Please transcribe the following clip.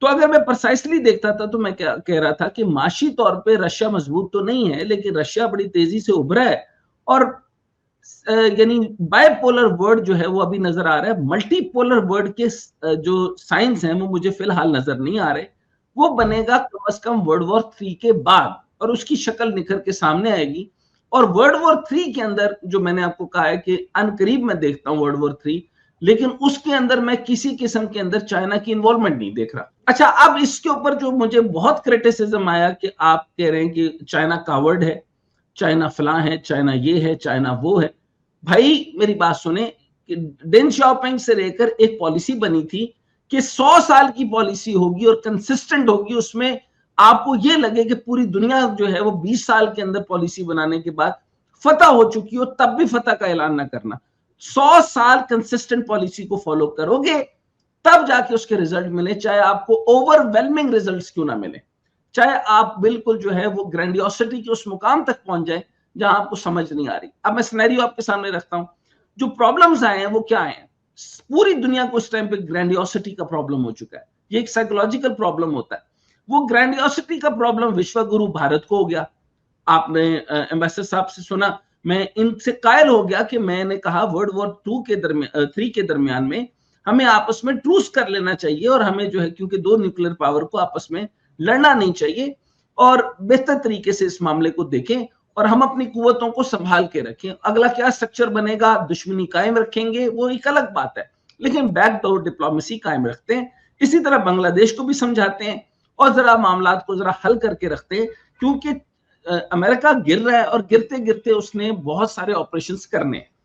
तो अगर मैं प्रिसाइसली देखता था तो मैं क्या कह रहा था कि माशी तौर पे रशिया मजबूत तो नहीं है, लेकिन रशिया बड़ी तेजी से उभरा है और यानी बायपोलर वर्ड जो है वो अभी नजर आ रहा है। मल्टीपोलर वर्ड के जो साइंस हैं वो मुझे फिलहाल नजर नहीं आ रहे। वो बनेगा कम से कम वर्ल्ड वॉर 3 के बाद और उसकी शक्ल निखर के सामने आएगी। और वर्ल्ड वॉर 3 के अंदर जो मैंने आपको कहा है कि अनकरीब मैं देखता हूं वर्ल्ड वॉर 3, लेकिन उसके अंदर मैं किसी किस्म के अंदर चाइना की इन्वॉल्वमेंट नहीं देख रहा। अच्छा, अब इसके ऊपर जो मुझे बहुत क्रिटिसिज्म आया कि आप कह रहे हैं कि चाइना कावर्ड है, चाइना फलां है, चाइना ये है, चाइना वो है। भाई मेरी बात सुने कि डेन शॉपिंग से लेकर एक पॉलिसी बनी थी कि 100 साल की पॉलिसी होगी और कंसिस्टेंट होगी, उसमें आपको ये लगे कि पूरी दुनिया जो है वो 20 साल के अंदर पॉलिसी बनाने के बाद फतह हो चुकी हो, तब भी फतह का ऐलान ना करना। 100 साल कंसिस्टेंट पॉलिसी को फॉलो करोगे तब जाके उसके रिजल्ट मिले, चाहे आपको ओवरवेलमिंग रिजल्ट्स क्यों ना मिले, चाहे आप बिल्कुल जो है वो ग्रैंडियोसिटी के उस मुकाम तक पहुंच जाए जहां आपको समझ नहीं आ रही। अब मैं सिनेरियो आपके सामने रखता हूं। जो प्रॉब्लम्स आए हैं वो क्या है? पूरी दुनिया को इस टाइम पे ग्रैंडियोसिटी का प्रॉब्लम हो चुका है। ये एक साइकोलॉजिकल प्रॉब्लम होता है। वो ग्रैंडियोसिटी का प्रॉब्लम विश्व गुरु भारत को हो गया। आपने एम्बेसडर साहब से सुना, मैं इनसे कायल हो गया कि मैंने कहा वर्ल्ड वॉर 2 के दरमियान 3 के दरमियान में हमें आपस में ट्रूस कर लेना चाहिए और हमें जो है क्योंकि दो न्यूक्लियर पावर को आपस में लड़ना नहीं चाहिए और बेहतर तरीके से इस मामले को देखें और हम अपनी कुव्वतों को संभाल के रखें। अगला क्या स्ट्रक्चर बनेगा, दुश्मनी कायम रखेंगे, वो एक अलग बात है, लेकिन बैकडोर डिप्लोमेसी कायम रखते हैं। इसी तरह बांग्लादेश को भी समझाते हैं और जरा मामलात को जरा हल करके रखते हैं, क्योंकि अमेरिका गिर रहा है और गिरते गिरते उसने बहुत सारे ऑपरेशंस करने हैं।